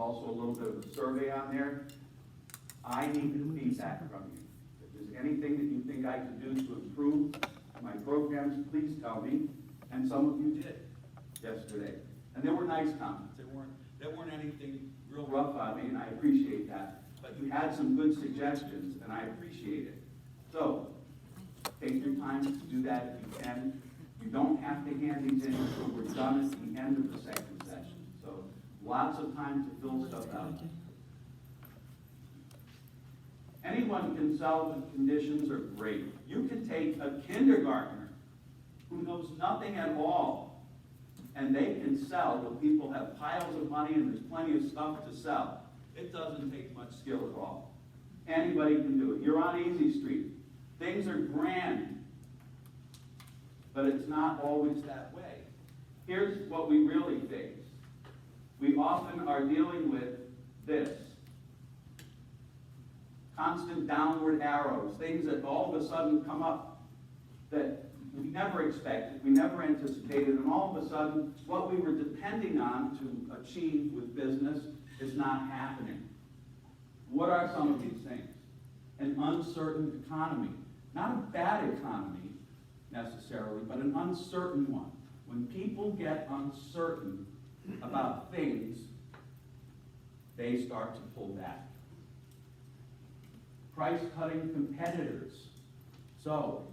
also a little bit of a survey on there. I need feedback from you. If there's anything that you think I could do to improve my programs, please tell me. And some of you did yesterday. And there were nice comments. There weren't anything real rough on me, and I appreciate that. But you had some good suggestions, and I appreciate it. So, take your time to do that if you can. You don't have to hand these in until we're done at the end of the second session. So, lots of time to fill stuff out. Anyone can sell when conditions are great. You can take a kindergartner who knows nothing at all, and they can sell when people have piles of money and there's plenty of stuff to sell. It doesn't take much skill at all. Anybody can do it. You're on Easy Street. Things are grand, but it's not always that way. Here's what we really face. We often are dealing with this. Constant downward arrows, things that all of a sudden come up that we never expected, we never anticipated, and all of a sudden, what we were depending on to achieve with business is not happening. What are some of these things? An uncertain economy. Not a bad economy, necessarily, but an uncertain one. When people get uncertain about things, they start to pull back. Price-cutting competitors. So,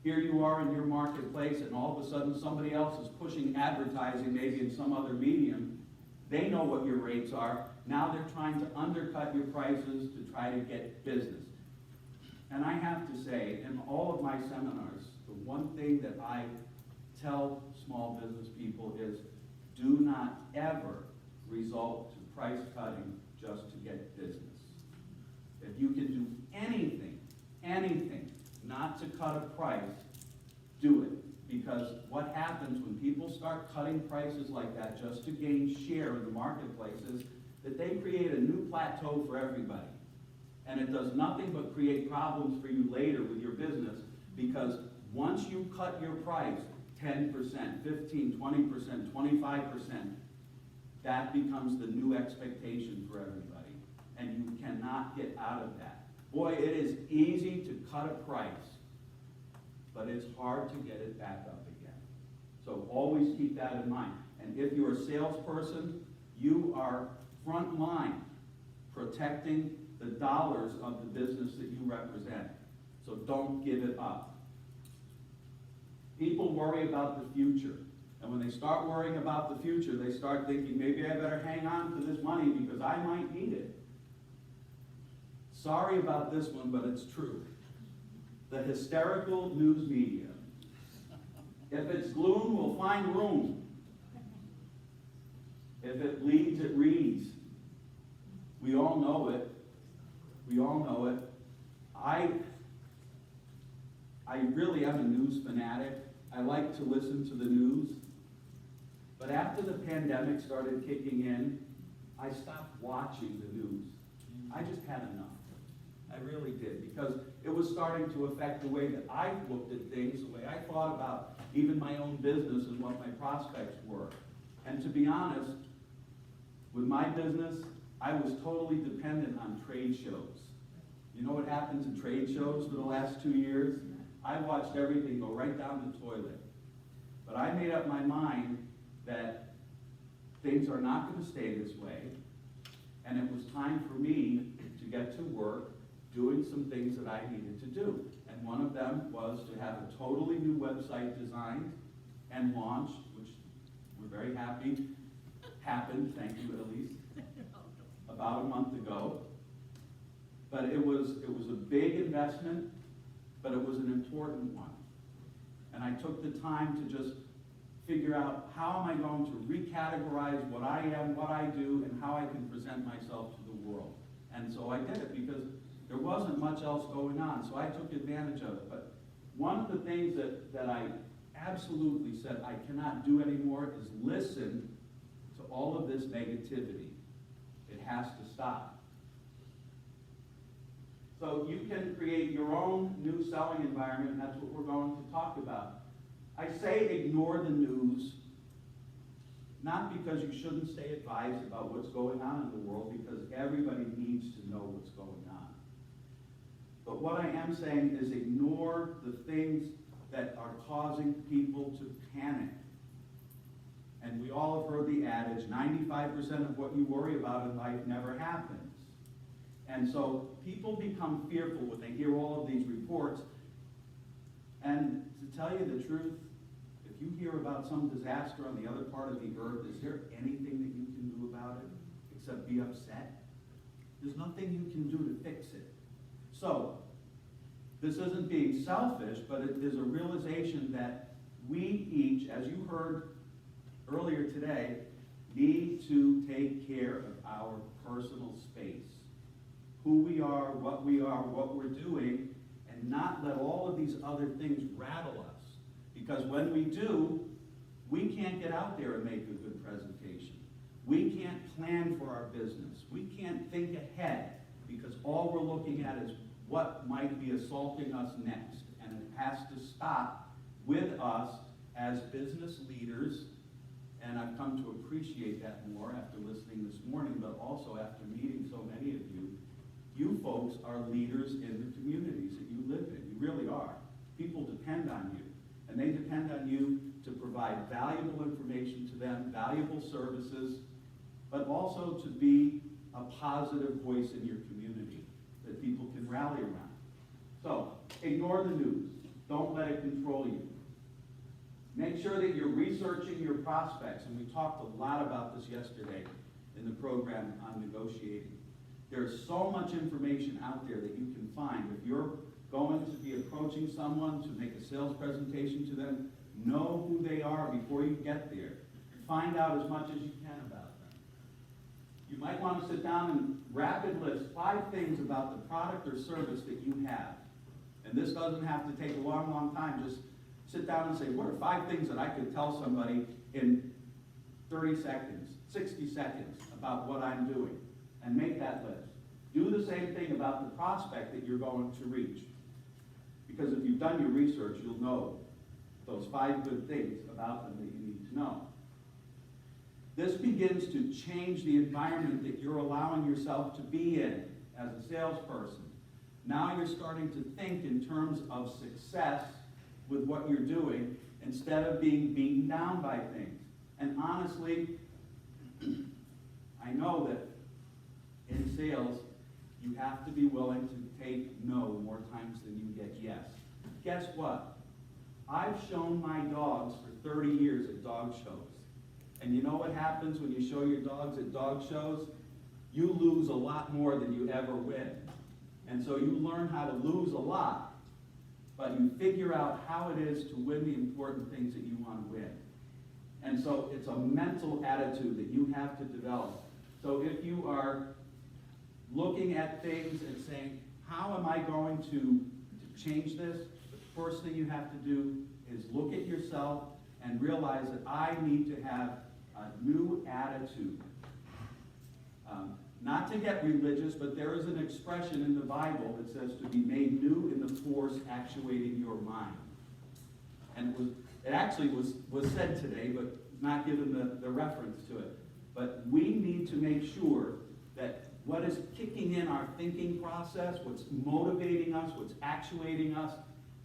here you are in your marketplace, and all of a sudden somebody else is pushing advertising, maybe in some other medium. They know what your rates are. Now they're trying to undercut your prices to try to get business. And I have to say, in all of my seminars, the one thing that I tell small business people is, do not ever resort to price cutting just to get business. If you can do anything, not to cut a price, do it. Because what happens when people start cutting prices like that just to gain share in the marketplace is that they create a new plateau for everybody. And it does nothing but create problems for you later with your business, because once you cut your price 10%, 15%, 20%, 25%, that becomes the new expectation for everybody. And you cannot get out of that. Boy, it is easy to cut a price, but it's hard to get it back up again. So always keep that in mind. And if you're a salesperson, you are front line protecting the dollars of the business that you represent. So don't give it up. People worry about the future. And when they start worrying about the future, they start thinking, maybe I better hang on to this money because I might need it. Sorry about this one, but it's true. The hysterical news media. If it's gloom, we'll find room. If it leads, it reads. We all know it. We all know it. I really am a news fanatic. I like to listen to the news. But after the pandemic started kicking in, I stopped watching the news. I just had enough. I really did, because it was starting to affect the way that I looked at things, the way I thought about even my own business and what my prospects were. And to be honest, with my business, I was totally dependent on trade shows. You know what happened to trade shows for the last 2 years? I watched everything go right down the toilet. But I made up my mind that things are not going to stay this way, and it was time for me to get to work doing some things that I needed to do. And one of them was to have a totally new website designed and launched, which we're very happy happened, thank you Elise, about a month ago. But it was a big investment, but it was an important one. And I took the time to just figure out, how am I going to recategorize what I am, what I do, and how I can present myself to the world. And so I did it because there wasn't much else going on, so I took advantage of it. But one of the things that I absolutely said I cannot do anymore is listen to all of this negativity. It has to stop. So you can create your own new selling environment, and that's what we're going to talk about. I say ignore the news, Not because you shouldn't stay advised about what's going on in the world, because everybody needs to know what's going on. But what I am saying is ignore the things that are causing people to panic. And we all have heard the adage, 95% of what you worry about in life never happens. And so people become fearful when they hear all of these reports. And to tell you the truth, if you hear about some disaster on the other part of the earth, is there anything that you can do about it except be upset? There's nothing you can do to fix it. So, this isn't being selfish, but it is a realization that we each, as you heard earlier today, need to take care of our personal space. Who we are, what we're doing, and not let all of these other things rattle us. Because when we do, we can't get out there and make a good presentation. We can't plan for our business. We can't think ahead, because all we're looking at is what might be assaulting us next. And it has to stop with us as business leaders. And I've come to appreciate that more after listening this morning, but also after meeting so many of you. You folks are leaders in the communities that you live in. You really are. People depend on you. And they depend on you to provide valuable information to them, valuable services, but also to be a positive voice in your community that people can rally around. So, ignore the news. Don't let it control you. Make sure that you're researching your prospects, and we talked a lot about this yesterday in the program on negotiating. There's so much information out there that you can find. If you're going to be approaching someone to make a sales presentation to them, know who they are before you get there. Find out as much as you can about them. You might want to sit down and rapid list 5 things about the product or service that you have. And this doesn't have to take a long, long time. Just sit down and say, what are 5 things that I could tell somebody in 30 seconds, 60 seconds about what I'm doing? And make that list. Do the same thing about the prospect that you're going to reach. Because if you've done your research, you'll know those 5 good things about them that you need to know. This begins to change the environment that you're allowing yourself to be in as a salesperson. Now you're starting to think in terms of success with what you're doing instead of being beaten down by things. And honestly, I know that in sales, you have to be willing to take no more times than you get yes. Guess what? I've shown my dogs for 30 years at dog shows. And you know what happens when you show your dogs at dog shows? You lose a lot more than you ever win. And so you learn how to lose a lot, but you figure out how it is to win the important things that you want to win. And so it's a mental attitude that you have to develop. So if you are looking at things and saying, how am I going to change this? The first thing you have to do is look at yourself and realize that I need to have a new attitude. Not to get religious, but there is an expression in the Bible that says to be made new in the force actuating your mind. And it actually was said today, but not given the reference to it. But we need to make sure that what is kicking in our thinking process, what's motivating us, what's actuating us,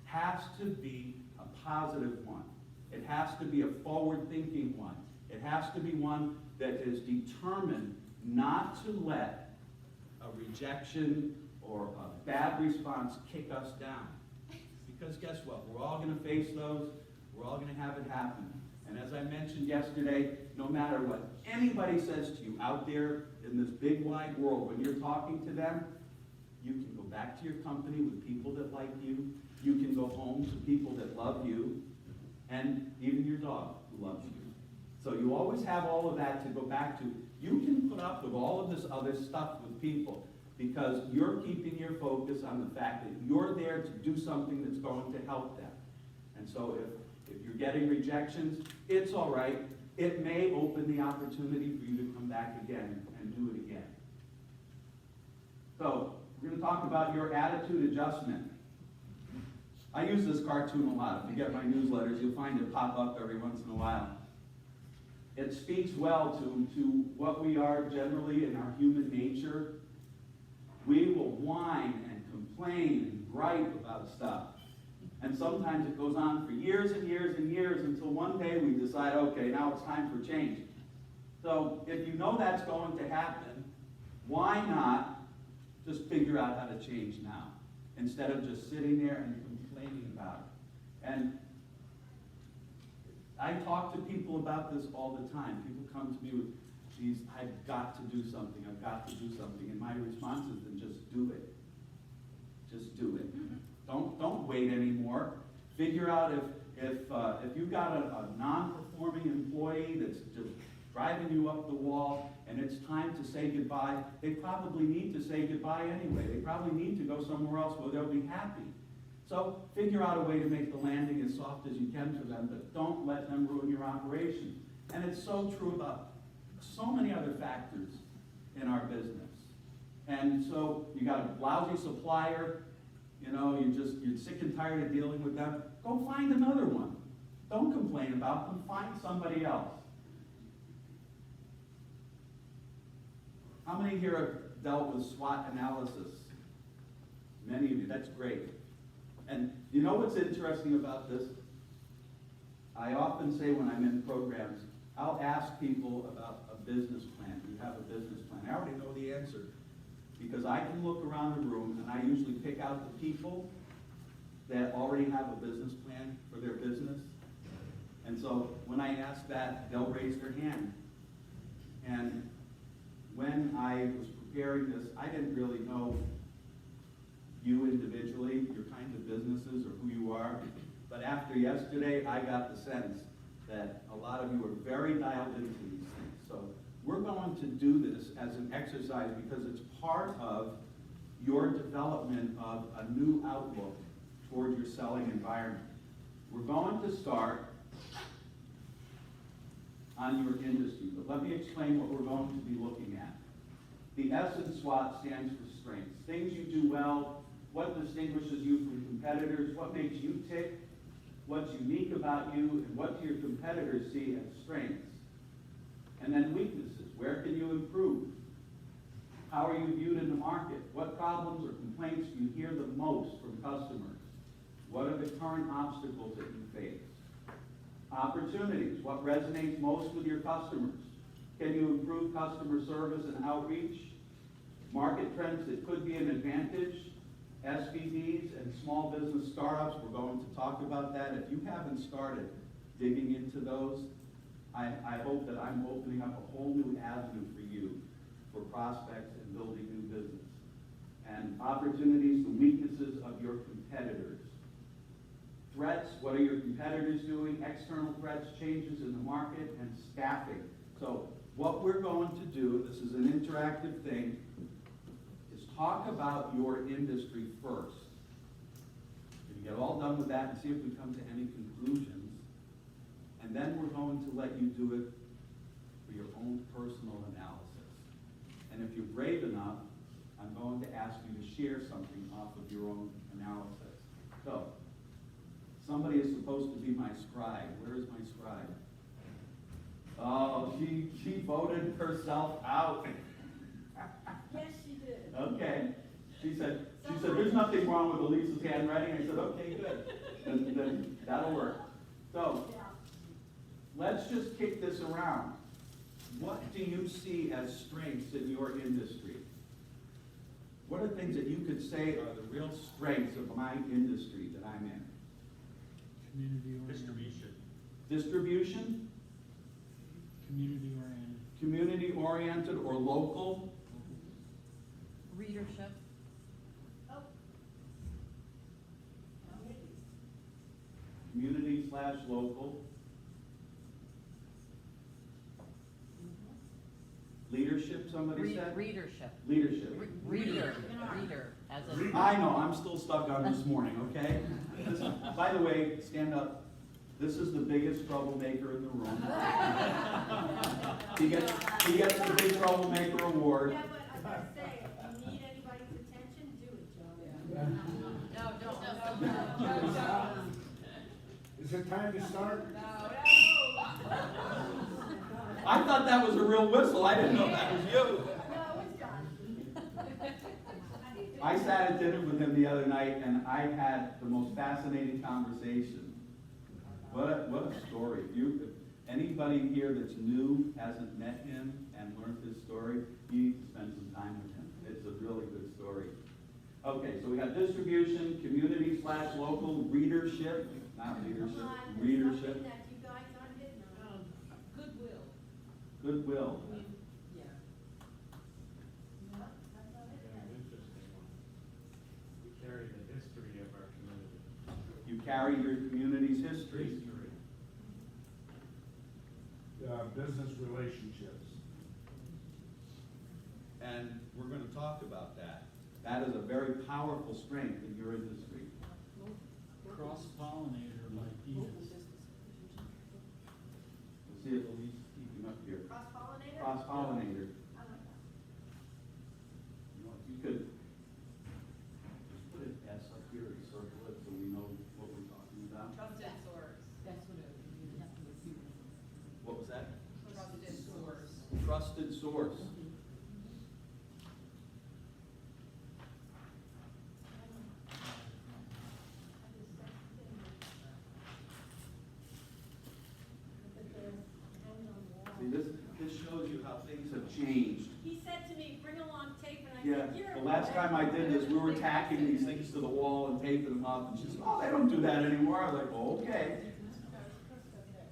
has to be a positive one. It has to be a forward-thinking one. It has to be one that is determined not to let a rejection or a bad response kick us down. Because guess what? We're all going to face those. We're all going to have it happen. And as I mentioned yesterday, no matter what anybody says to you out there in this big wide world, when you're talking to them, you can go back to your company with people that like you. You can go home to people that love you, and even your dog who loves you. So you always have all of that to go back to. You can put up with all of this other stuff with people because you're keeping your focus on the fact that you're there to do something that's going to help them. And so if you're getting rejections, it's all right. It may open the opportunity for you to come back again and do it again. So we're going to talk about your attitude adjustment. I use this cartoon a lot. If you get my newsletters, you'll find it pop up every once in a while. it speaks well to what we are generally in our human nature. We will whine and complain and gripe about stuff. And sometimes it goes on for years and years and years until one day we decide, okay, now it's time for change. So if you know that's going to happen, why not just figure out how to change now, instead of just sitting there and complaining about it? And I talk to people about this all the time. People come to me with, geez, I've got to do something, I've got to do something. And my response is, then just do it. Just do it. Don't wait anymore. Figure out if you've got a non-performing employee that's just driving you up the wall and it's time to say goodbye, they probably need to say goodbye anyway. They probably need to go somewhere else where they'll be happy. So figure out a way to make the landing as soft as you can for them, but don't let them ruin your operation. And it's so true about so many other factors in our business. And so you got a lousy supplier, you know, you're sick and tired of dealing with them. Go find another one. Don't complain about them. Find somebody else. How many here have dealt with SWOT analysis? Many of you. That's great. And you know what's interesting about this? I often say when I'm in programs, I'll ask people about a business plan. Do you have a business plan? I already know the answer, because I can look around the room and I usually pick out the people that already have a business plan for their business. And so when I ask that, they'll raise their hand. And when I was preparing this, I didn't really know you individually, your kinds of businesses, or who you are. But after yesterday, I got the sense that a lot of you are very dialed into these things. So we're going to do this as an exercise because it's part of your development of a new outlook toward your selling environment. We're going to start on your industry, but let me explain what we're going to be looking at. The S in SWOT stands for strengths. Things you do well, what distinguishes you from competitors, what makes you tick, what's unique about you, and what do your competitors see as strengths. And then weaknesses. Where can you improve? How are you viewed in the market? What problems or complaints do you hear the most from customers? What are the current obstacles that you face? Opportunities. What resonates most with your customers? Can you improve customer service and outreach? Market trends that could be an advantage. SBDs and small business startups, we're going to talk about that. If you haven't started digging into those, I hope that I'm opening up a whole new avenue for you for prospects and building new business. And opportunities, the weaknesses of your competitors. Threats, what are your competitors doing? External threats, changes in the market, and staffing. So what we're going to do, this is an interactive thing, is talk about your industry first. We get all done with that and see if we come to any conclusions. And then we're going to let you do it for your own personal analysis. And if you're brave enough, I'm going to ask you to share something off of your own analysis. So, somebody is supposed to be my scribe. Where is my scribe? Oh, she voted herself out. Yes, she did. Okay. She said, there's nothing wrong with Elisa's handwriting. I said, okay, good. Then that'll work. So, let's just kick this around. What do you see as strengths in your industry? What are things that you could say are the real strengths of my industry that I'm in? Distribution. Distribution? Community-oriented. Community-oriented or local? Readership. Community/local. Leadership, somebody said? Readership. Leadership. Reader. As in. I know, I'm still stuck on this morning, okay? By the way, stand up. This is the biggest troublemaker in the room. He gets the Big Troublemaker Award. Yeah, but I gotta say, if you need anybody's attention, do it, Joe. No. Is it time to start? No. I thought that was a real whistle, I didn't know that was you. No, it's John. I sat at dinner with him the other night, and I had the most fascinating conversation. What a story. If anybody here that's new, hasn't met him and learned his story, you need to spend some time with him. It's a really good story. Okay, so we got distribution, community/local, readership, not leadership, Come on, there's readership, something that you guys aren't hitting on. Goodwill. goodwill. Yeah. No, that's not it. Yeah, an interesting one. We carry the history of our community. You carry your community's history. Business relationships. And we're gonna talk about that. That is a very powerful strength in your industry. Cross-pollinator ideas. We'll see if Elise is keeping up here. Cross-pollinator? Cross-pollinator. I like that. You could just put an S up here and circle it so we know what we're talking about. Trusted source. That's what it would. What was that? Trusted source. Trusted source. See, this shows you how things have changed. He said to me, bring along tape, and I Yeah, said, you're. the last time I did this, we were tacking these things to the wall and taping them up, and she said, oh, they don't do that anymore. I was like, oh, okay.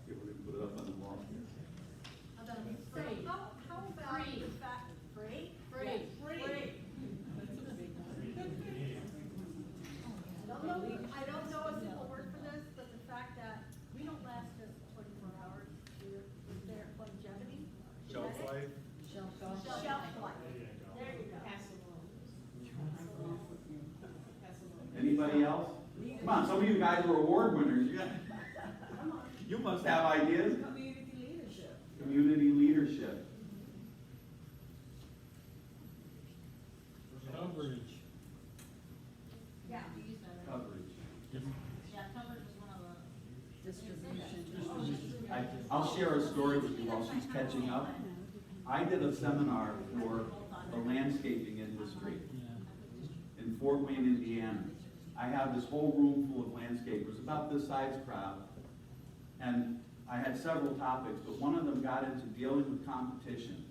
Here, we're gonna put it up on the wall. So how about the fact, free? Free. Free. I don't know a single word for this, but the fact that we don't last just 24 hours, is there longevity? Shelf life. Shelf life. There you go. Anybody else? Come on, some of you guys are award winners. You must have ideas. Community leadership. Community leadership. Coverage. Yeah. Coverage. Yeah, coverage is one of the. Distribution. I'll share a story with you while she's catching up. I did a seminar for the landscaping industry Yeah. in Fort Wayne, Indiana. I have this whole room full of landscapers, about this size crowd. And I had several topics, but one of them got into dealing with competition.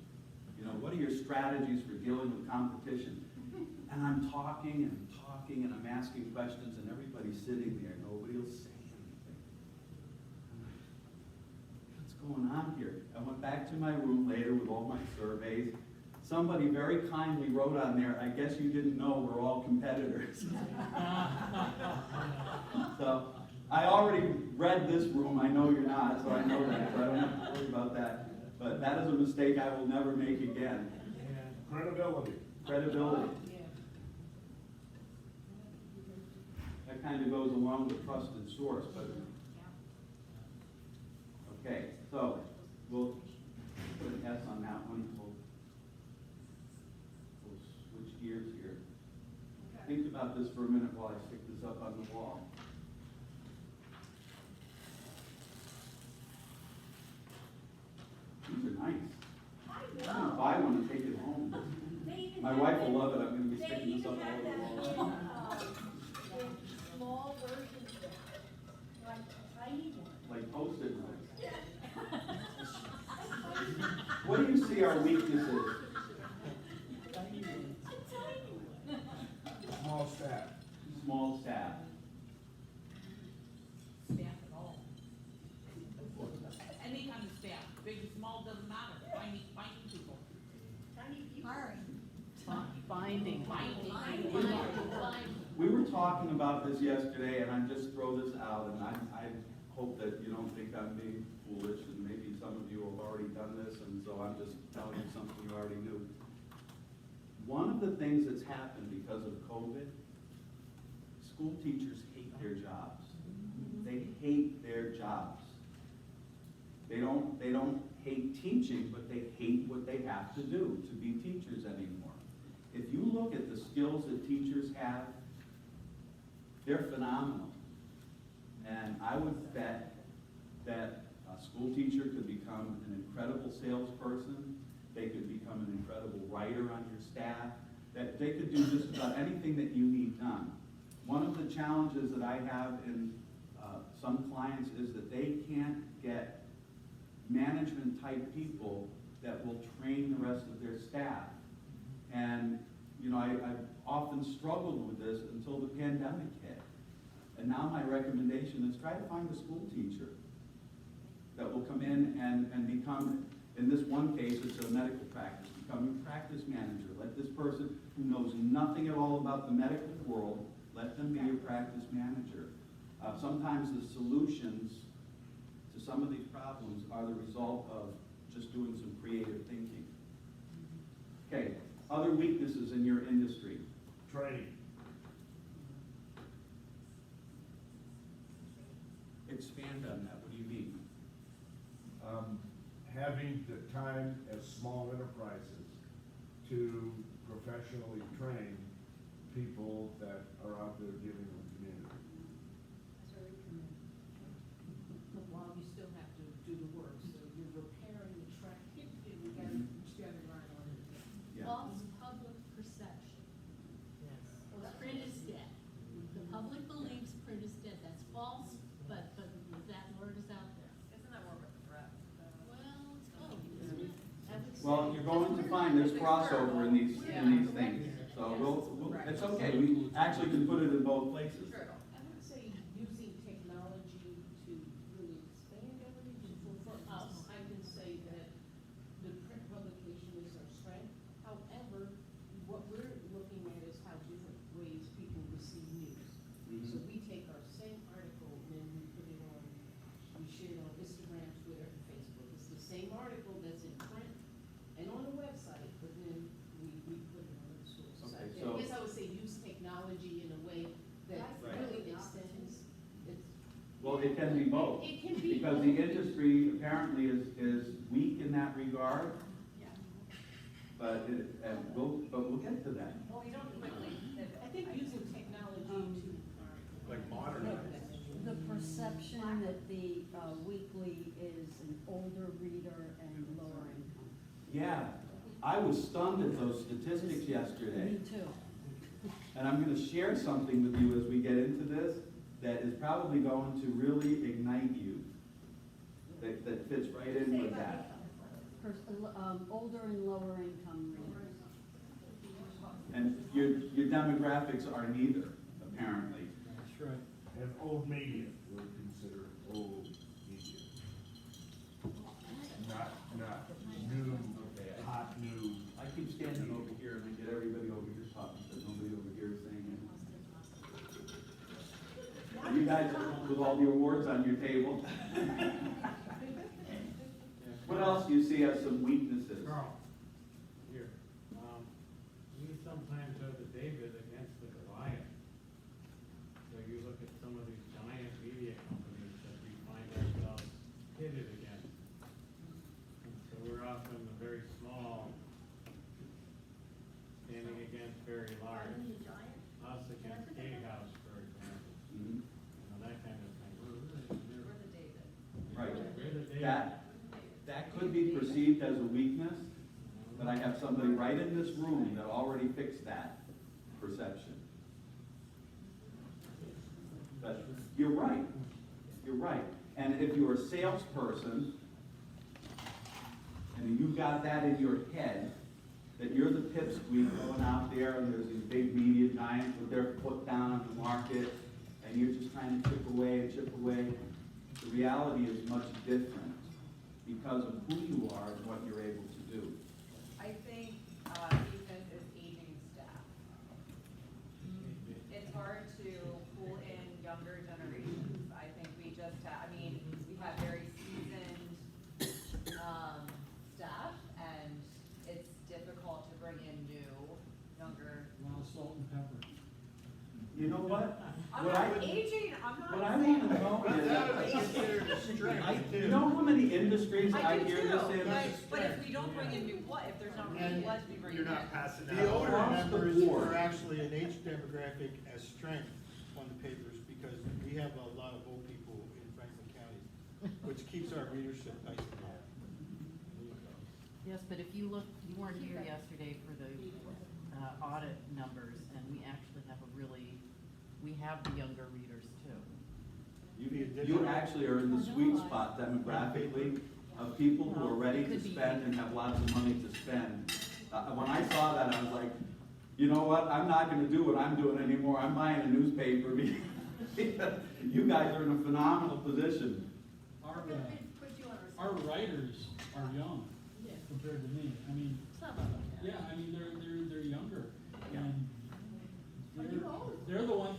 You know, what are your strategies for dealing with competition? And I'm talking and I'm asking questions, and everybody's sitting there, nobody will say anything. I'm like, what's going on here? I went back to my room later with all my surveys. Somebody very kindly wrote on there, I guess you didn't know we're all competitors. So, I already read this room, I know you're not, so I know that, so I don't have to worry about that. But that is a mistake I will never make again. Credibility. Credibility. That kind of goes along with trusted source, but. Okay, so, we'll put an S on that one, we'll switch gears here. Think about this for a minute while I stick this up on the wall. These are nice. I I'm gonna know. buy one and take it home. They even My have wife that- will love it, I'm gonna be They sticking this even up all have over that the wall. in small versions, like tiny ones. Like Post-it notes. What do you see our weaknesses? A tiny one. Small staff. Small staff. Staff at all. Any kind of staff, big, small, doesn't matter, finding people. Tiny people. Finding. We were talking about this yesterday, and I just throw this out, and I hope that you don't think I'm being foolish, and maybe some of you have already done this, and so I'm just telling you something you already knew. One of the things that's happened because of COVID, school teachers hate their jobs. They hate their jobs. They don't hate teaching, but they hate what they have to do to be teachers anymore. If you look at the skills that teachers have, they're phenomenal. And I would bet that A school teacher could become an incredible salesperson. They could become an incredible writer on your staff. That they could do just about anything that you need done. One of the challenges that I have in some clients is that they can't get management type people that will train the rest of their staff. And, you know, I've often struggled with this until the pandemic hit. And now my recommendation is try to find a school teacher that will come in and become, in this one case, it's a medical practice, become a practice manager. Let this person who knows nothing at all about the medical world, let them be your practice manager. Sometimes the solutions to some of these problems are the result of just doing some creative thinking. Okay, other weaknesses in your industry. Training. Expand on that, what do you mean? Having the time as small enterprises to professionally train people that are out there dealing with the community. But while you still have to do the work, so you're repairing the track, you gotta run on it. Yeah. False public perception. Yes. Print is dead. The public believes print is dead. That's false, but that word is out there. Isn't that more of a threat? Well, it's close, isn't it? I would say- Well, you're going to find this crossover in these things. So it's okay, we actually can put it in both places. True. I would say using technology to really expand everything. For us, I can say that the print publication is our strength. However, what we're looking at is how different ways people receive news. So we take our same article and then we put it on, we share it on Instagram, Twitter, and Facebook. It's the same article that's in print and on the website, but then we put it on the source. Okay, I so- guess I would say use technology in a way that Right. really extends. Well, it can be both. It can be Because both. the industry apparently is weak in that regard, Yeah. but we'll get to that. Well, we don't quickly pivot. I think using technology to. Like modernize. The perception that the weekly is an older reader and lower income. Yeah, I was stunned at those statistics yesterday. Me too. And I'm gonna share something with you as we get into this that is probably going to really ignite you. That fits right in with that. Older and lower income readers. And your demographics are neither, apparently. That's right. And old media, we'll consider old media. Not new, hot new. I keep standing over here and I get everybody over here talking, but nobody over here is saying anything. You guys, with all the awards on your table. What else do you see as some weaknesses? Carl, here, we sometimes have the David against the Goliath. So you look at some of these giant media companies that we find ourselves pitted against. And so we're often the very small, standing against very large. Are you a giant? Us against Gatehouse, for example, Mhm. you know, that kind of thing. We're the David. Right. We're the David. That could be perceived as a weakness, but I have somebody right in this room that already fixed that perception. But you're right, you're right. And if you're a salesperson, and you've got that in your head, that you're the pipsqueak going out there and there's these big media giants with their foot down on the market, and you're just trying to chip away, the reality is much different because of who you are and what you're able to do. I think, weakness is aging staff. It's hard to pull in younger generations. I think we just have, we have very seasoned, staff, and it's difficult to bring in new, younger. A lot of salt and pepper. You know what? I'm What not I- aging, I'm not. What I want to know is, you know how many industries I do hear too, this in? but if we don't bring in new blood, if there's not really And blood to be bringing you're in. not passing The out. older Across the Numbers board. are actually an age demographic as strength on the papers, because we have a lot of old people in Franklin County. which keeps our readership nice and low. Yes, but if you look, you weren't here yesterday for the audit numbers, and we actually have we have the younger readers too. You actually are in the sweet spot demographically of people who are ready to spend and have lots of money to spend. When I saw that, I was like, you know what, I'm not gonna do what I'm doing anymore, I'm buying a newspaper because you guys are in a phenomenal position. We're gonna put you on Our our. writers are young compared to me. I mean, yeah, I mean, they're younger. And they're the one,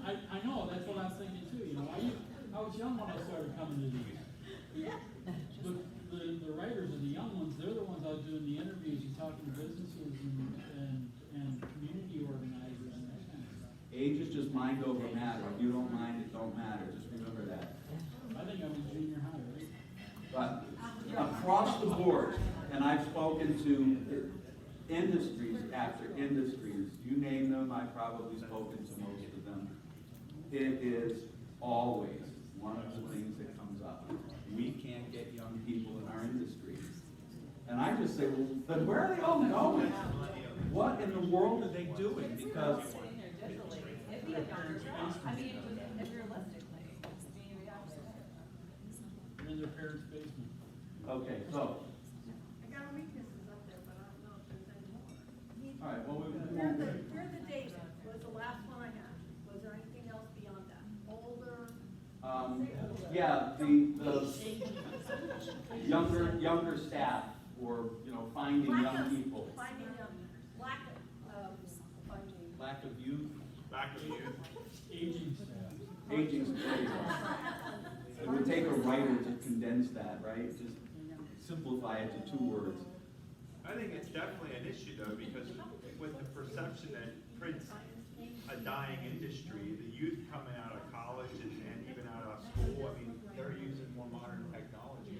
I know, that's what I was thinking too, you know, I was young when I started coming to these. Yeah. The writers are the young ones, they're the ones out doing the interviews and talking to businesses and community organizers and that kind of stuff. Age is just mind over matter. If you don't mind, it don't matter. Just remember that. I think I'm in junior high, right? But across the board, and I've spoken to industries after industries, you name them, I've probably spoken to most of them. It is always one of the things that comes up. We can't get young people in our industries. And I just say, well, then where are they all going? What in the world are they doing? Because Sitting there digitally, it'd be a younger job. I mean, if realistically, I mean, we have to. They're in their parents' basement. okay, so, I got weaknesses up there, but I don't know if there's any more. all right, well, we Here's won't. the data, was the last one I had. Was there anything else beyond that? Older? Yeah, the younger staff, or, you know, finding young people. Finding young, lack of finding. Lack of youth, Aging staff. aging staff. It would take a writer to condense that, right? Just simplify it to 2 words. I think it's definitely an issue though, because with the perception that print's a dying industry, the youth coming out of college and even out of school, I mean, they're using more modern technology.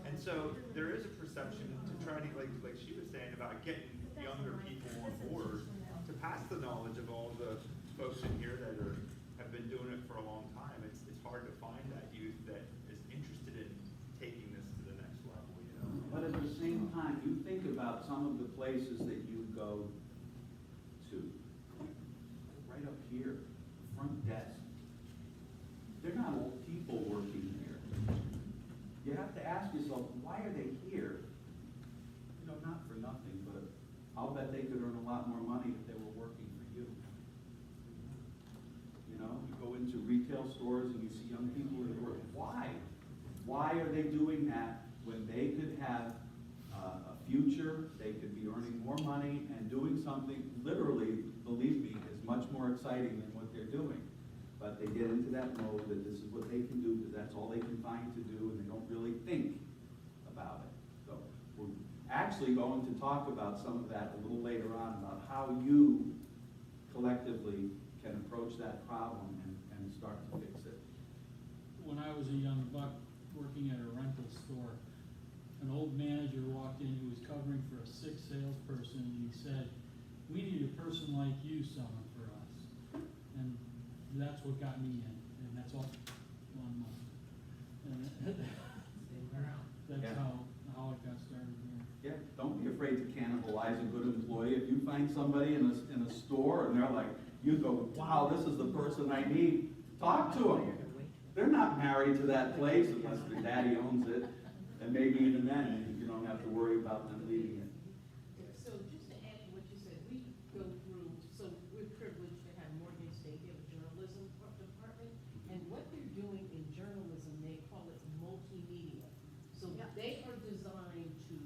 And so there is a perception to try to, like she was saying, about getting younger people on board to pass the knowledge of all the folks in here that have been doing it for a long time. It's hard to find that youth that is interested in taking this to the next level, you know? But at the same time, you think about some of the places that you go to. Right up here, front desk. They're not old people working here. You have to ask yourself, why are they here? You know, not for nothing, but I'll bet they could earn a lot more money if they were working for you. You know, you go into retail stores and you see young people who work. Why? Why are they doing that when they could have a future, they could be earning more money and doing something, literally, believe me, is much more exciting than what they're doing. But they get into that mode that this is what they can do because that's all they can find to do and they don't really think about it. So we're actually going to talk about some of that a little later on, about how you collectively can approach that problem and start to fix it. When I was a young buck working at a rental store, an old manager walked in who was covering for a sick salesperson, and he said, "We need a person like you selling for us." And that's what got me in, and that's all 1 month. And that's Yeah. how it got started here. Yeah, don't be afraid to cannibalize a good employee. If you find somebody in a store and they're like, you go, wow, this is the person I need, talk to them. They're not married to that place unless their daddy owns it, and maybe even then, you don't have to worry about them leaving it. So just to add to what you said, we go through, so we're privileged to have Morgan State, they have a journalism department, and what they're doing in journalism, they call it multimedia. So they are designed to,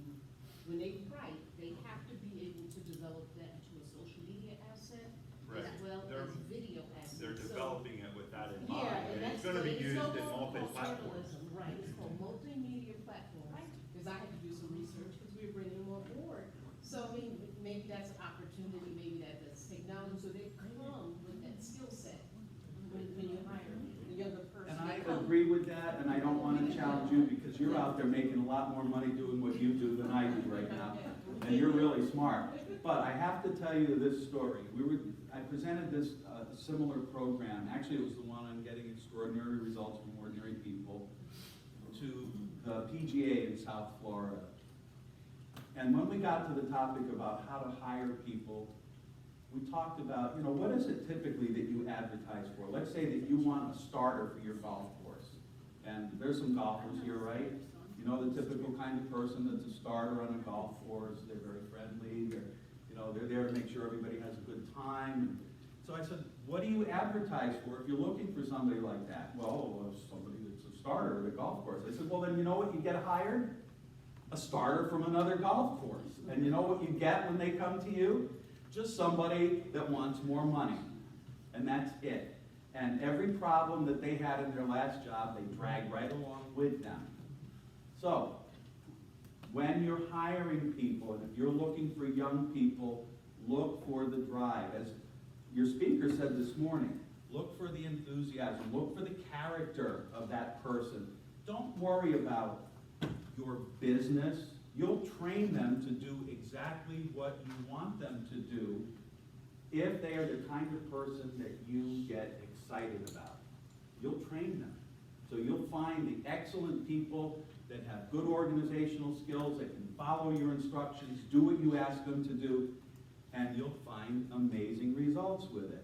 when they write, they have to be able to develop that into a social media asset, Right. as well They're- as video asset. They're So- developing it with that in mind. Yeah, and and that's. it's gonna be it's used no in longer called multi-platforms. journalism, right, it's called multimedia platforms, because I had to do some research, because we were bringing them on board. So, I mean, maybe that's an opportunity, maybe that's technology, so they come with that skill set when you hire the younger person. And I they come- agree with that, and I don't want to challenge you because you're out there making a lot more money doing what you do than I do right now. And you're really smart. But I have to tell you this story. I presented this similar program. Actually, it was the one on getting extraordinary results from ordinary people. to the PGA in South Florida. And when we got to the topic about how to hire people, we talked about, you know, what is it typically that you advertise for? Let's say that you want a starter for your golf course. And there's some golfers here, right? You know, the typical kind of person that's a starter on a golf course. They're very friendly. They're there to make sure everybody has a good time. So I said, what do you advertise for if you're looking for somebody like that? Well, somebody that's a starter at a golf course. I said, well, then you know what you get hired? A starter from another golf course. And you know what you get when they come to you? Just somebody that wants more money. And that's it. And every problem that they had in their last job, they dragged right along with them. So, when you're hiring people, and if you're looking for young people, look for the drive. As your speaker said this morning, look for the enthusiasm, look for the character of that person. Don't worry about your business. You'll train them to do exactly what you want them to do if they are the kind of person that you get excited about. You'll train them. So you'll find the excellent people that have good organizational skills, that can follow your instructions, do what you ask them to do, and you'll find amazing results with it.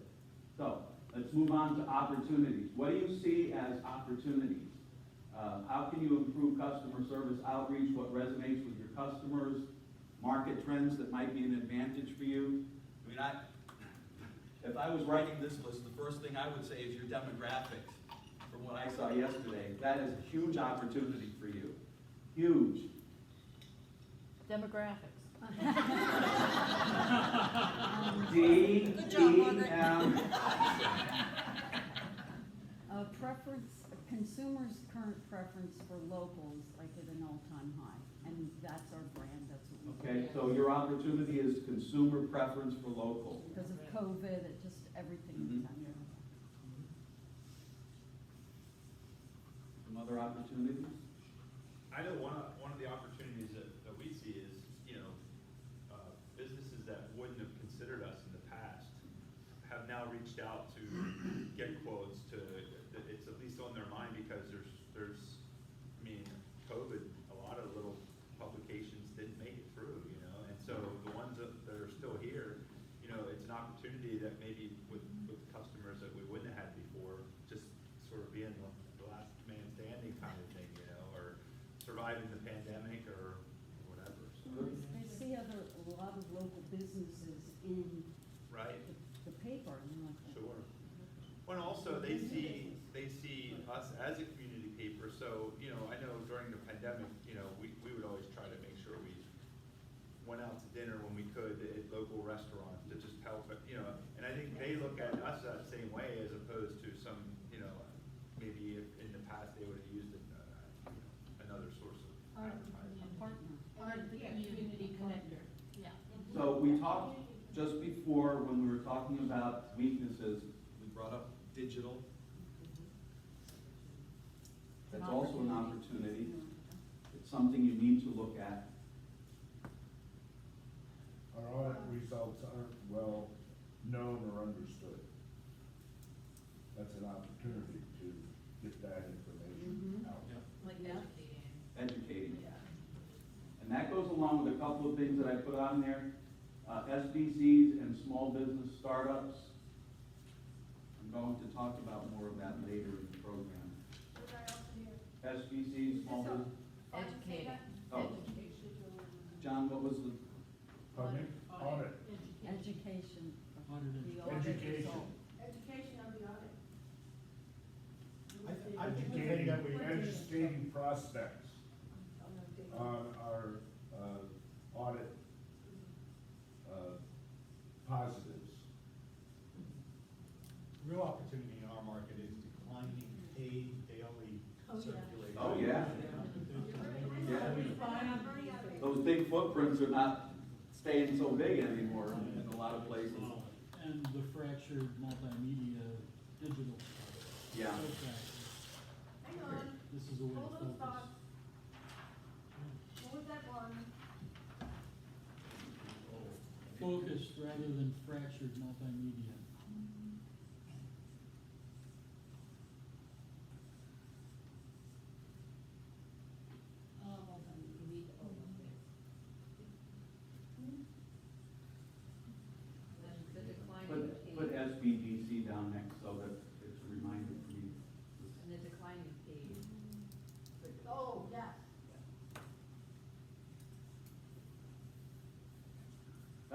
So let's move on to opportunities. What do you see as opportunities? How can you improve customer service outreach? What resonates with your customers? Market trends that might be an advantage for you? I mean, if I was writing this list, the first thing I would say is your demographics. From what I saw yesterday, that is a huge opportunity for you. Huge. Demographics. Good job, Margaret. D-E-M. Preference, consumers' current preference for locals, like at an all-time high, and that's our brand, that's what we do. Okay, so your opportunity is consumer preference for local. Because of COVID, it just, everything is kind of. Some other opportunities? I know one of the opportunities that we see is, businesses that wouldn't have considered us in the past have now reached out to get quotes to, it's at least on their mind because there's, I mean, COVID, a lot of little publications didn't make it through, and so the ones that are still here, it's an opportunity that maybe with customers that we wouldn't have had before, just sort of being the last man standing kind of thing, or surviving the pandemic or whatever. So, They see a lot of local businesses in right? the paper, and they're like, Sure. Well, and also they see us as a community paper. So I know during the pandemic, we would always try to make sure we went out to dinner when we could at local restaurants to just help it, And I think they look at us that same way as opposed to some, maybe if in the past they would have used another source of advertising. a partner. Community connector. Yeah. So we talked just before, when we were talking about weaknesses, we brought up digital. That's also an opportunity. It's something you need to look at. Our audit results aren't well known or understood. That's an opportunity to get that information out. Like Yeah. educating. Educating. And that goes along with a couple of things that I put on there. SBCs and small business startups. I'm going to talk about more of that later in the program. What did I also hear? SBCs, small business. Educating. Oh, John, what was the? Pardon me? Audit. Education. Audited. The audit Education. result. Education of the audit. Educating prospects on our audit positives. Real opportunity in our market is declining paid daily circulation. Oh, yeah. Yeah. Those big footprints are not staying so big anymore in a lot of places. And the fractured multimedia digital stuff. Yeah. So fractured. Hang on, This is a way to hold those focus. thoughts. What was that one? Focused rather than fractured multimedia.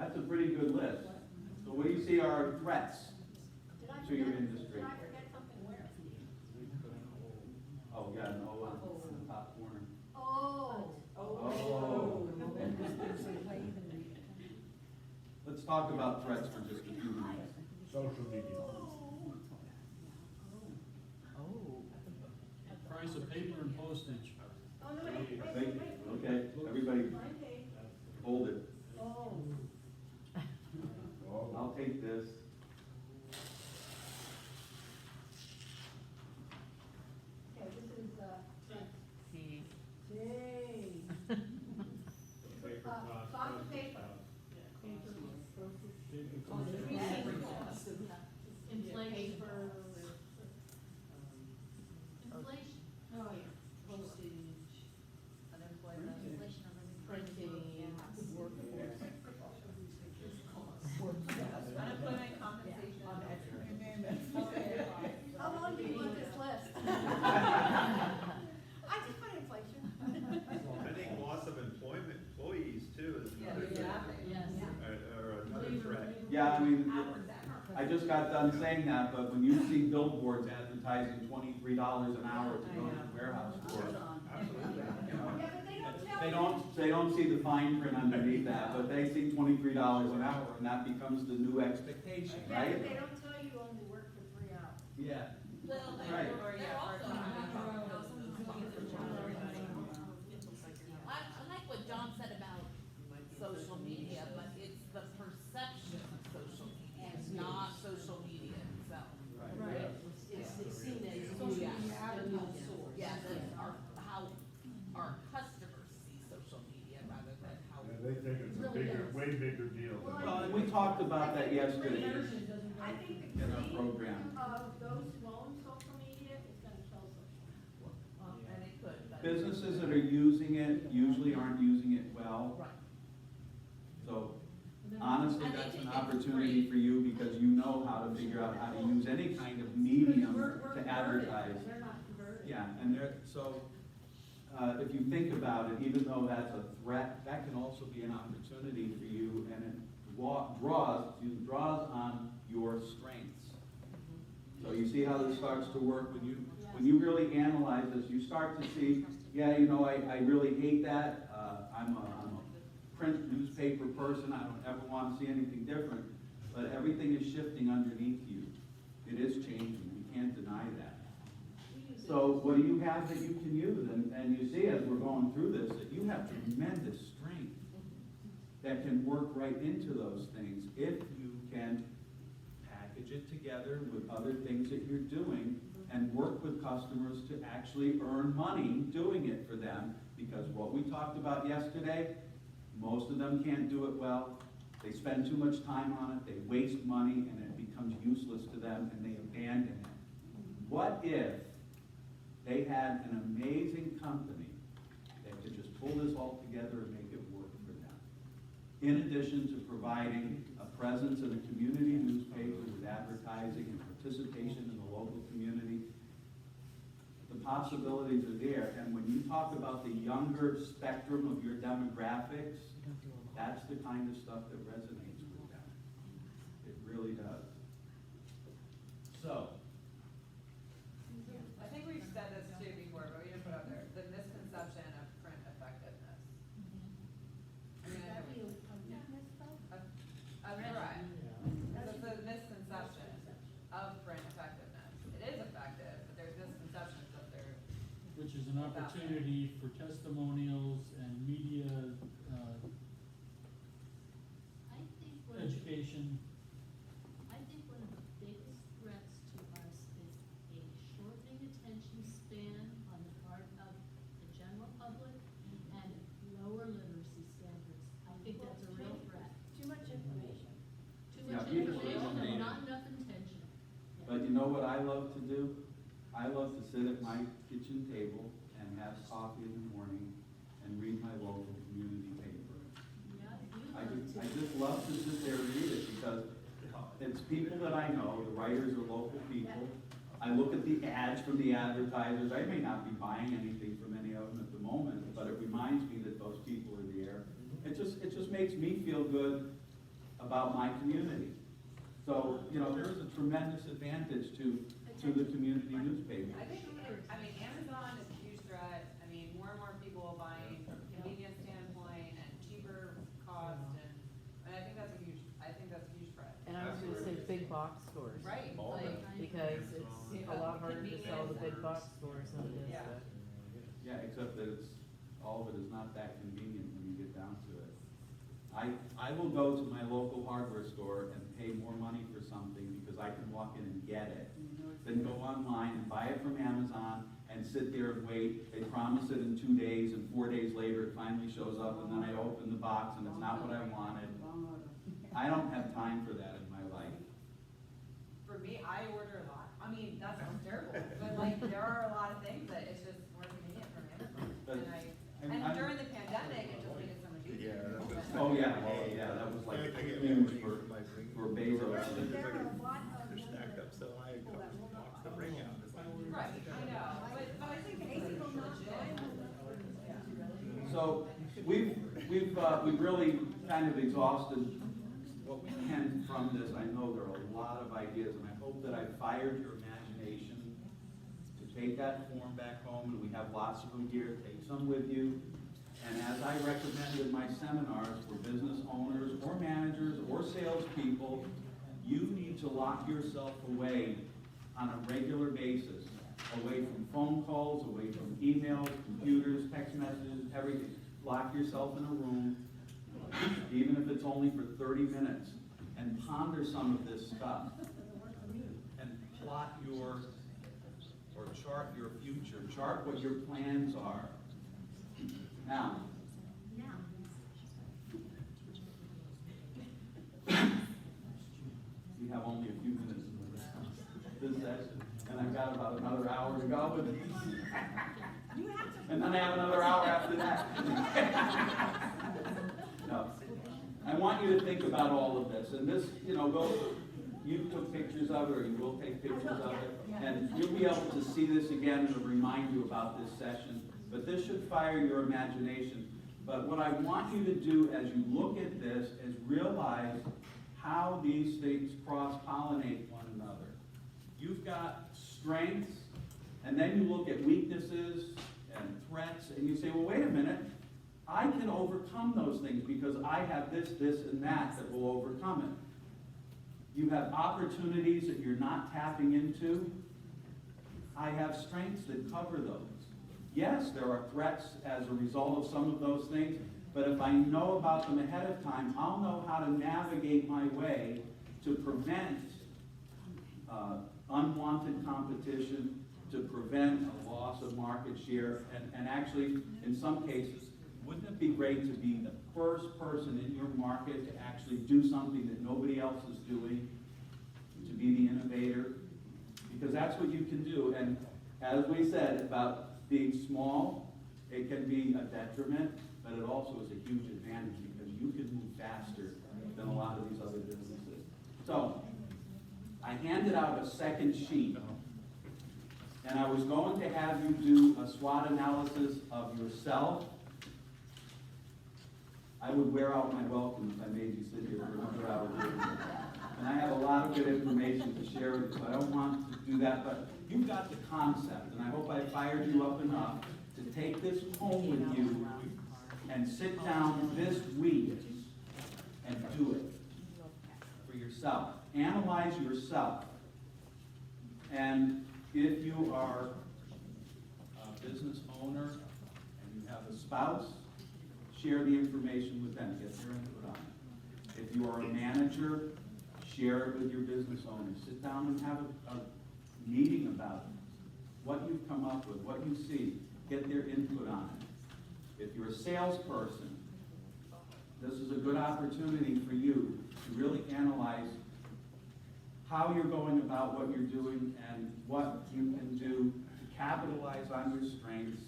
That's a pretty good list. So what do you see are threats Did I to your forget- industry? Did I forget something where? Oh, yeah, no, in the top corner. Oh. Oh. Let's talk about threats for just a few minutes. Social media. Oh. Price of paper and postage. Oh, no, wait. Okay, everybody Mine paid. hold it. Oh. Oh, I'll take this. Okay, this is, See, Jay. Paper cost, Cost of postage paper. cost. Paper On postage. everything costs. Inflation. Inflation. Oh, yeah. Postage, Unemployment. printing, workforce. Unemployment compensation. How long do you want this list? I just put inflation. I think loss of employment, employees too, is another thing, Yes. or another threat. Yeah, I mean, I just got done saying that, but when you see billboards advertising $23 an hour to go to the warehouse store, Absolutely. you know, Yeah, but they don't tell they don't see the fine print underneath that, but they see $23 an hour, and that becomes the new expectation, Yeah, right? but they don't tell you only work for 3 hours. Yeah. Well, Right. or, yeah, part-time. I like what John said about social media, but it's the perception of social media, it's not social media itself. Right. It's seen as social media source. Yeah, that's how our customers see social media rather than how. yeah, they think it's a bigger, way bigger deal than. Well, and we talked about that yesterday. I think the In our cream program. of those who own social media is gonna kill social media. And it could, but. Businesses that are using it usually aren't using it well. Right. So honestly, And they that's an think it's opportunity free. for you because you know how to figure out how to use any kind of medium We're to converted, advertise. They're not converted. Yeah, and there, so, if you think about it, even though that's a threat, that can also be an opportunity for you, and it draws on your strengths. So you see how this starts to work, when you really analyze this, you start to see, yeah, you know, I really hate that, I'm a print newspaper person, I don't ever want to see anything different, but everything is shifting underneath you. It is changing, you can't deny that. So what do you have that you can use? And you see as we're going through this, that you have tremendous strength that can work right into those things if you can package it together with other things that you're doing and work with customers to actually earn money doing it for them. Because what we talked about yesterday, most of them can't do it well. They spend too much time on it, they waste money, and it becomes useless to them, and they abandon it. What if they had an amazing company that could just pull this all together and make it work for them? In addition to providing a presence in a community newspaper with advertising and participation in the local community, the possibilities are there. And when you talk about the younger spectrum of your demographics, that's the kind of stuff that resonates with them. It really does. So, I think we've said this too before, but we didn't put up there, the misconception of print effectiveness. I mean, I know we- right. That's the misconception of print effectiveness. It is effective, but there's misconceptions that they're, Which is an opportunity for testimonials and media, I think one of the, education. I think one of the biggest threats to us is a shortening attention span on the part of the general public and lower literacy standards. I think that's a real threat. Too much information. Too Yeah, much people information are and not enough intention. but you know what I love to do? I love to sit at my kitchen table and have coffee in the morning and read my local community paper. Yeah, I you just love to sit there and read it because it's people that I know, the writers are local people. I look at the ads from the advertisers. I may not be buying anything from any of them at the moment, but it reminds me that those people are there. It just makes me feel good about my community. So, you know, there's a tremendous advantage to the community newspaper. I think, I mean, Amazon is a huge threat. I mean, more and more people buying convenience standpoint and cheaper cost, and I think that's a huge threat. And I was gonna say big box stores. Right, All like, Because it's a lot harder to sell the big box stores than it is Yeah. the. Yeah, except that all of it is not that convenient when you get down to it. I will go to my local hardware store and pay more money for something because I can walk in and get it, than go online and buy it from Amazon and sit there and wait. They promise it in 2 days, and 4 days later it finally shows up, and then I open the box and it's not what I wanted. I don't have time for that in my life. for me, I order a lot. I mean, that sounds terrible, but like, there are a lot of things that it's just more convenient from Amazon. But- And during the pandemic, it just made it so much easier. Oh, yeah, that was like huge for Bezos. There are a lot of They're stacked up so high, it people that will not knocks the buy. ring out. It's like- Right, I know, but I think Casey will not legit. So we've really kind of exhausted what we can from this. I know there are a lot of ideas, and I hope that I fired your imagination to take that form back home, and we have lots of them here. Take some with you. And as I recommend in my seminars for business owners or managers or salespeople, you need to lock yourself away on a regular basis, away from phone calls, away from emails, computers, text messages, everything. Lock yourself in a room, even if it's only for 30 minutes, and ponder some of this stuff. And plot or chart your future, chart what your plans are. Now, we have only a few minutes in this session, and I've got about another hour to go with these. And then I have another hour after that. No. I want you to think about all of this, and this, you took pictures of it, or you will take pictures of it, and you'll be able to see this again to remind you about this session, but this should fire your imagination. But what I want you to do as you look at this is realize how these things cross-pollinate one another. You've got strengths, and then you look at weaknesses and threats, and you say, well, wait a minute, I can overcome those things because I have this, and that will overcome it. You have opportunities that you're not tapping into. I have strengths that cover those. Yes, there are threats as a result of some of those things, but if I know about them ahead of time, I'll know how to navigate my way to prevent unwanted competition, to prevent a loss of market share, and actually, in some cases, wouldn't it be great to be the first person in your market to actually do something that nobody else is doing, to be the innovator? Because that's what you can do, and as we said about being small, it can be a detriment, but it also is a huge advantage because you can move faster than a lot of these other businesses. So, I handed out a second sheet, and I was going to have you do a SWOT analysis of yourself. I would wear out my welcome if I made you sit here for another hour. And I have a lot of good information to share with you, so I don't want to do that, but you've got the concept, and I hope I fired you up enough to take this home with you and sit down this week and do it for yourself. Analyze yourself. And if you are a business owner and you have a spouse, share the information with them, get their input on it. If you are a manager, share it with your business owners. Sit down and have a meeting about it. What you've come up with, what you see, get their input on it. If you're a salesperson, this is a good opportunity for you to really analyze how you're going about what you're doing and what you can do to capitalize on your strengths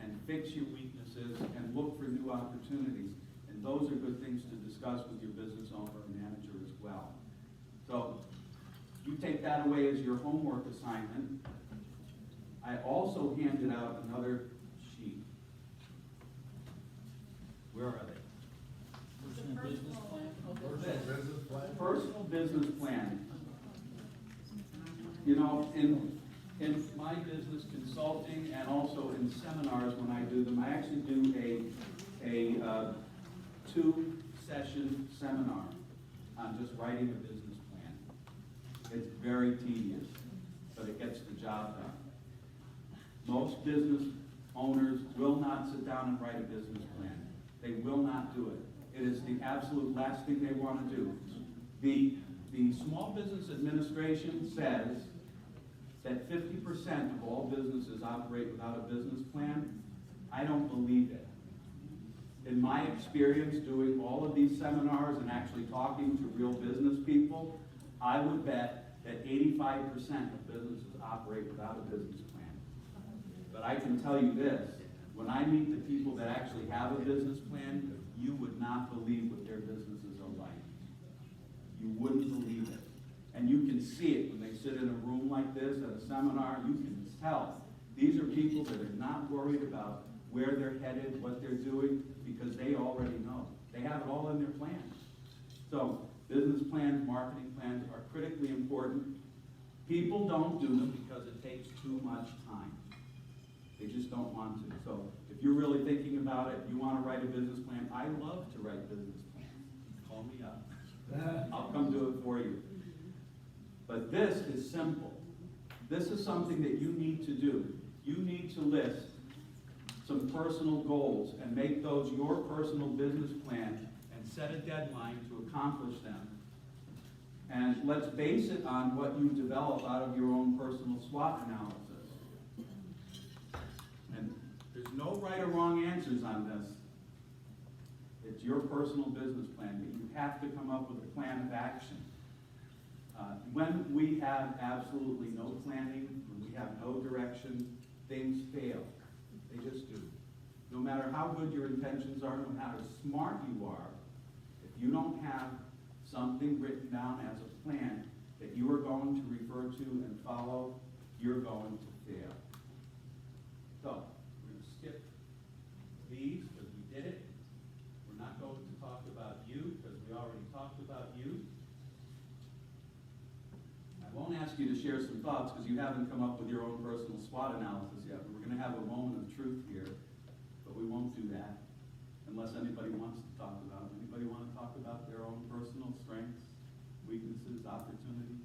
and fix your weaknesses and look for new opportunities. And those are good things to discuss with your business owner and manager as well. So you take that away as your homework assignment. I also handed out another sheet. Where are they? Personal business plan? Business business plan. You know, in my business consulting and also in seminars when I do them, I actually do a 2-session seminar on just writing a business plan. It's very tedious, but it gets the job done. Most business owners will not sit down and write a business plan. They will not do it. It is the absolute last thing they want to do. The Small Business Administration says that 50% of all businesses operate without a business plan. I don't believe it. In my experience doing all of these seminars and actually talking to real business people, I would bet that 85% of businesses operate without a business plan. But I can tell you this, when I meet the people that actually have a business plan, you would not believe what their businesses are like. You wouldn't believe it. And you can see it when they sit in a room like this at a seminar. You can tell. These are people that are not worried about where they're headed, what they're doing, because they already know. They have it all in their plans. So business plans, marketing plans are critically important. People don't do them because it takes too much time. They just don't want to. So if you're really thinking about it, you want to write a business plan, I love to write business plans. Call me up. I'll come do it for you. But this is simple. This is something that you need to do. You need to list some personal goals and make those your personal business plan and set a deadline to accomplish them. And let's base it on what you develop out of your own personal SWOT analysis. And there's no right or wrong answers on this. It's your personal business plan, but you have to come up with a plan of action. When we have absolutely no planning, when we have no direction, things fail. They just do. No matter how good your intentions are, no matter how smart you are, if you don't have something written down as a plan that you are going to refer to and follow, you're going to fail. So, we're going to skip these because we did it. We're not going to talk about you because we already talked about you. I won't ask you to share some thoughts because you haven't come up with your own personal SWOT analysis yet. We're going to have a moment of truth here, but we won't do that unless anybody wants to talk about it. Anybody want to talk about their own personal strengths, weaknesses, opportunities?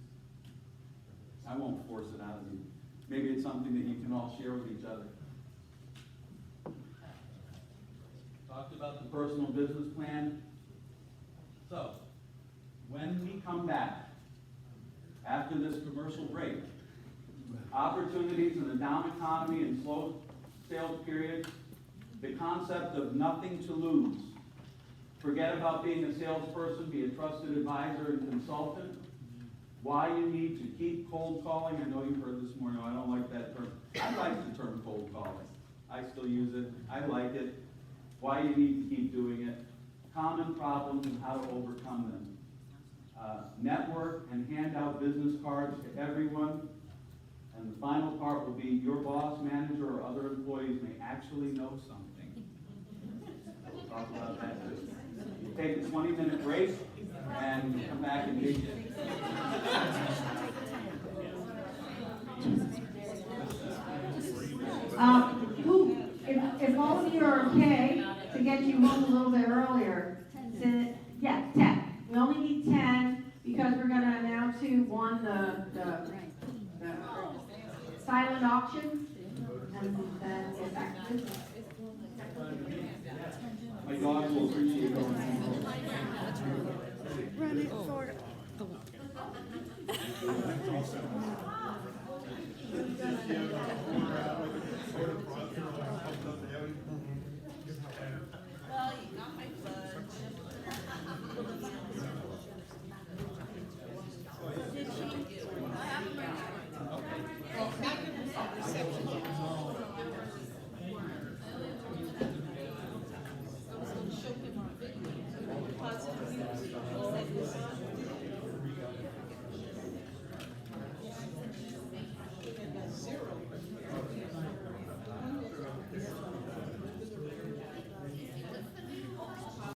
I won't force it out of you. Maybe it's something that you can all share with each other. Talked about the personal business plan. So, when we come back, after this commercial break, opportunities in a down economy and slow sales period, the concept of nothing to lose. Forget about being a salesperson, be a trusted advisor and consultant. Why you need to keep cold calling. I know you've heard this morning, I don't like that term. I like the term cold calling. I still use it. I like it. Why you need to keep doing it. Common problems and how to overcome them. Network and hand out business cards to everyone. And the final part will be your boss, manager, or other employees may actually know something. We'll talk about that too. We'll take a 20-minute break and come back and dig in. If all of you are okay to get you home a little bit earlier, yeah, 10. We only need 10 because we're going to announce who won the silent auction and then get back to business.